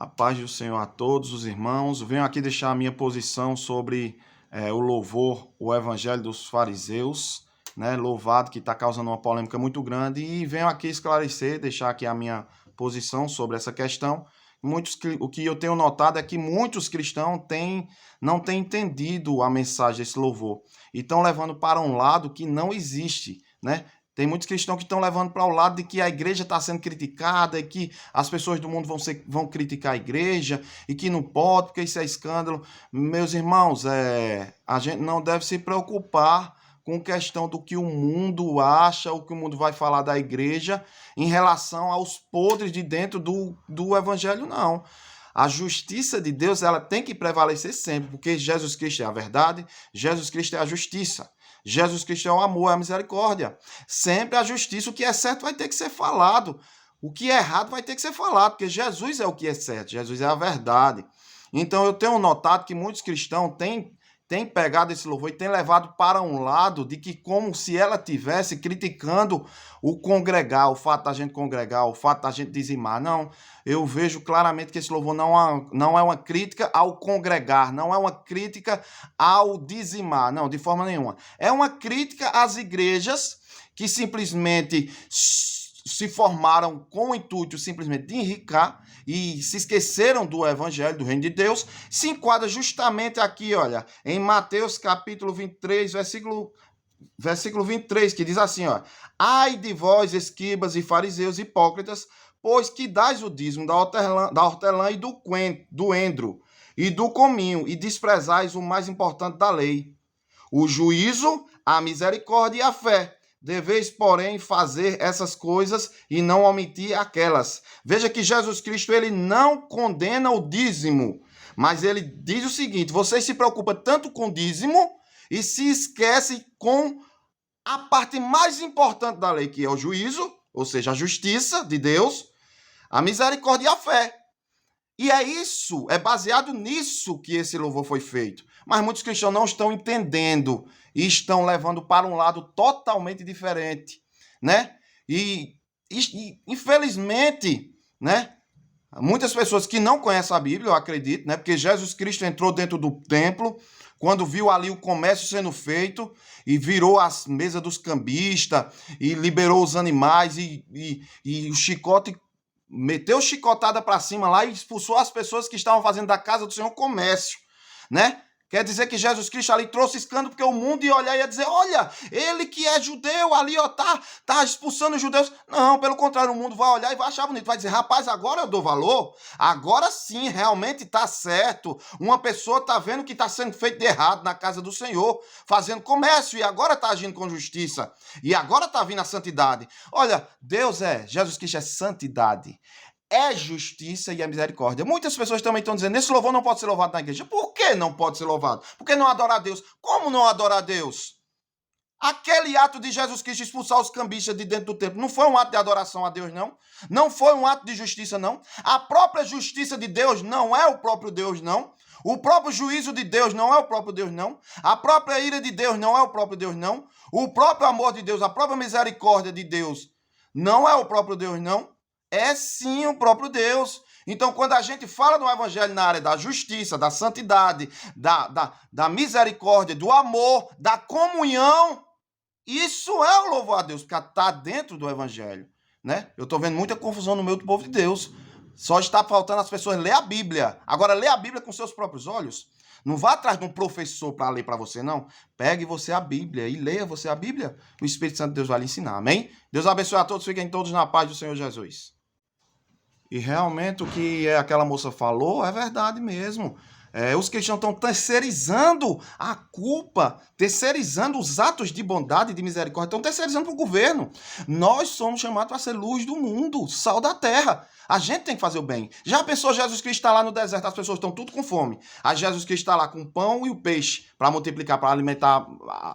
A paz do Senhor a todos os irmãos. Venho aqui deixar a minha posição sobre o louvor, o evangelho dos fariseus, né? Louvado, que está causando uma polêmica muito grande. E venho aqui esclarecer, deixar aqui a minha posição sobre essa questão. O que eu tenho notado é que muitos cristãos não têm entendido a mensagem desse louvor e estão levando para um lado que não existe, né? Tem muitos cristãos que estão levando para o lado de que a igreja está sendo criticada e que as pessoas do mundo vão criticar a igreja e que não pode, porque isso é escândalo. Meus irmãos, a gente não deve se preocupar com questão do que o mundo acha, o que o mundo vai falar da igreja em relação aos podres de dentro do evangelho, não. A justiça de Deus, ela tem que prevalecer sempre, porque Jesus Cristo é a verdade, Jesus Cristo é a justiça. Jesus Cristo é o amor, é a misericórdia. Sempre a justiça, o que é certo vai ter que ser falado. O que é errado vai ter que ser falado, porque Jesus é o que é certo, Jesus é a verdade. Então eu tenho notado que muitos cristãos têm pegado esse louvor e têm levado para um lado de que como se ela tivesse criticando o congregar, o fato da gente congregar, o fato da gente dizimar. Não, eu vejo claramente que esse louvor não é uma crítica ao congregar, não é uma crítica ao dizimar, não, de forma nenhuma. É uma crítica às igrejas que simplesmente se formaram com o intuito simplesmente de enricar e se esqueceram do evangelho, do reino de Deus, se enquadra justamente aqui, olha, em Mateus capítulo 23, versículo 23, que diz assim, ó: ai de vós, escribas e fariseus hipócritas, pois que dais o dízimo da hortelã e do endro e do cominho, e desprezais o mais importante da lei, o juízo, a misericórdia e a fé. Deveis, porém, fazer essas coisas e não omitir aquelas. Veja que Jesus Cristo, ele não condena o dízimo, mas ele diz o seguinte: vocês se preocupam tanto com o dízimo e se esquecem com a parte mais importante da lei, que é o juízo, ou seja, a justiça de Deus, a misericórdia e a fé. E é baseado nisso que esse louvor foi feito. Mas muitos cristãos não estão entendendo e estão levando para um lado totalmente diferente, né? E infelizmente, né? Muitas pessoas que não conhecem a Bíblia, eu acredito, né? Porque Jesus Cristo entrou dentro do templo, quando viu ali o comércio sendo feito, e virou as mesas dos cambistas, e liberou os animais, e o chicote, meteu chicotada para cima lá e expulsou as pessoas que estavam fazendo da casa do Senhor comércio, né? Quer dizer que Jesus Cristo ali trouxe escândalo, porque o mundo ia olhar e ia dizer: olha, ele que é judeu ali, ó, tá expulsando os judeus. Não, pelo contrário, o mundo vai olhar e vai achar bonito. Vai dizer: rapaz, agora eu dou valor. Agora sim, realmente tá certo. Uma pessoa tá vendo que tá sendo feito de errado na casa do Senhor, fazendo comércio, e agora tá agindo com justiça. E agora tá vindo a santidade. Olha, Jesus Cristo é santidade. É justiça e a misericórdia. Muitas pessoas também estão dizendo: esse louvor não pode ser louvado na igreja. Por que não pode ser louvado? Porque não adorar a Deus. Como não adorar a Deus? Aquele ato de Jesus Cristo expulsar os cambistas de dentro do templo não foi um ato de adoração a Deus, não? Não foi um ato de justiça, não? A própria justiça de Deus não é o próprio Deus, não? O próprio juízo de Deus não é o próprio Deus, não? A própria ira de Deus não é o próprio Deus, não? O próprio amor de Deus, a própria misericórdia de Deus não é o próprio Deus, não? É sim o próprio Deus. Então, quando a gente fala no evangelho na área da justiça, da santidade, da misericórdia, do amor, da comunhão, isso é o louvor a Deus, porque está dentro do evangelho, né? Eu estou vendo muita confusão no meio do povo de Deus. Só está faltando as pessoas ler a Bíblia. Agora, lê a Bíblia com seus próprios olhos. Não vá atrás de um professor para ler para você, não. Pegue você a Bíblia e leia você a Bíblia. O Espírito Santo de Deus vai lhe ensinar, amém? Deus abençoe a todos, fiquem todos na paz do Senhor Jesus. E realmente o que aquela moça falou é verdade mesmo. Os cristãos estão terceirizando a culpa, terceirizando os atos de bondade e de misericórdia, estão terceirizando para o governo. Nós somos chamados para ser luz do mundo, sal da terra. A gente tem que fazer o bem. Já pensou, Jesus Cristo está lá no deserto, as pessoas estão tudo com fome. Aí Jesus Cristo está lá com o pão e o peixe para multiplicar, para alimentar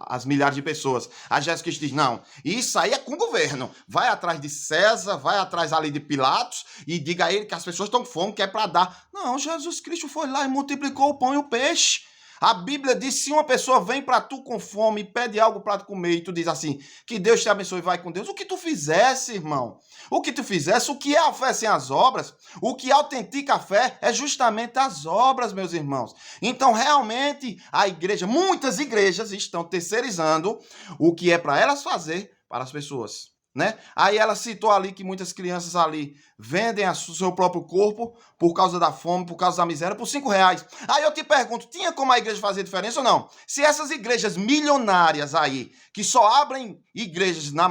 as milhares de pessoas. Aí Jesus Cristo diz: não, isso aí é com o governo. Vai atrás de César, vai atrás ali de Pilatos e diga a ele que as pessoas estão com fome, que é para dar. Não, Jesus Cristo foi lá e multiplicou o pão e o peixe. A Bíblia diz, se uma pessoa vem para tu com fome e pede algo para tu comer, e tu diz assim, que Deus te abençoe e vai com Deus, o que tu fizesse, irmão? O que tu fizesse, o que é a fé sem as obras? O que autentica a fé é justamente as obras, meus irmãos. Então, realmente, a igreja, muitas igrejas estão terceirizando o que é para elas fazer para as pessoas. Né? Aí ela citou ali que muitas crianças ali vendem o seu próprio corpo por causa da fome, por causa da miséria, por R$5. Aí eu te pergunto, tinha como a igreja fazer diferença ou não? Se essas igrejas milionárias aí, que só abrem igrejas na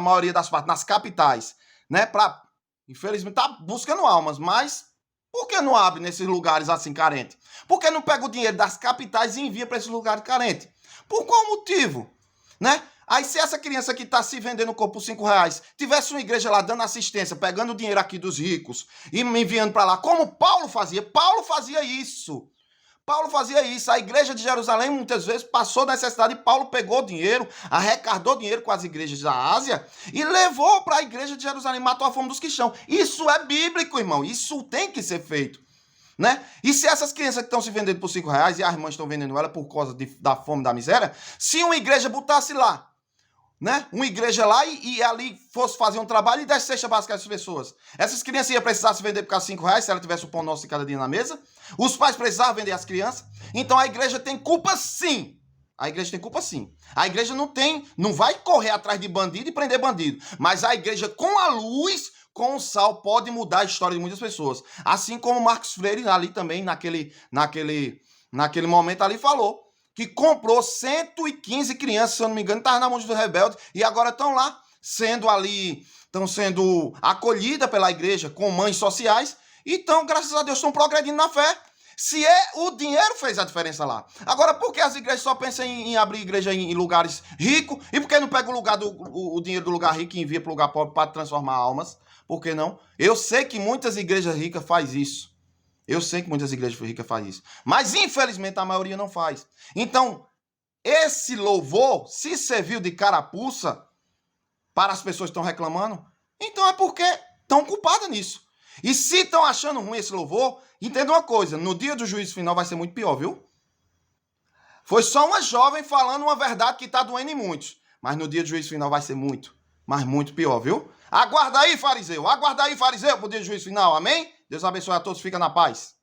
maioria das partes, nas capitais, né? Infelizmente, tá buscando almas, mas por que não abre nesses lugares assim carentes? Por que não pega o dinheiro das capitais e envia para esses lugares carentes? Por qual motivo? Né? Aí se essa criança que está se vendendo o corpo por R$5 tivesse uma igreja lá dando assistência, pegando o dinheiro aqui dos ricos e me enviando para lá, como Paulo fazia isso. Paulo fazia isso. A igreja de Jerusalém muitas vezes passou necessidade e Paulo pegou dinheiro, arrecadou dinheiro com as igrejas da Ásia e levou para a igreja de Jerusalém, matou a fome dos cristãos. Isso é bíblico, irmão. Isso tem que ser feito. Né? E se essas crianças que estão se vendendo por R$5 e as irmãs estão vendendo ela por causa da fome, da miséria, se uma igreja botasse lá, né? Uma igreja lá e ali fosse fazer um trabalho e desse cesta básica às pessoas. Essas crianças iam precisar se vender por causa de R$5 se ela tivesse o pão nosso de cada dia na mesa. Os pais precisavam vender as crianças. Então a igreja tem culpa sim. A igreja tem culpa sim. A igreja não vai correr atrás de bandido e prender bandido. Mas a igreja com a luz, com o sal, pode mudar a história de muitas pessoas. Assim como Marcos Freire ali também, naquele momento ali falou. Que comprou 115 crianças, se eu não me engano, estavam na mão dos rebeldes, e agora estão lá, estão sendo acolhidas pela igreja com mães sociais, e então, graças a Deus, estão progredindo na fé. Se o dinheiro fez a diferença lá. Agora, por que as igrejas só pensam em abrir igreja em lugares ricos, e por que não pega o dinheiro do lugar rico e envia para o lugar pobre para transformar almas? Por que não? Eu sei que muitas igrejas ricas fazem isso. Eu sei que muitas igrejas ricas fazem isso. Mas, infelizmente, a maioria não faz. Então, esse louvor se serviu de carapuça para as pessoas que estão reclamando, então é porque estão culpadas nisso. E se estão achando ruim esse louvor, entenda uma coisa, no dia do juízo final vai ser muito pior, viu? Foi só uma jovem falando uma verdade que está doendo em muitos. Mas no dia do juízo final vai ser muito, mas muito pior, viu? Aguarda aí, fariseu, pro dia do juízo final, amém? Deus abençoe a todos, fica na paz.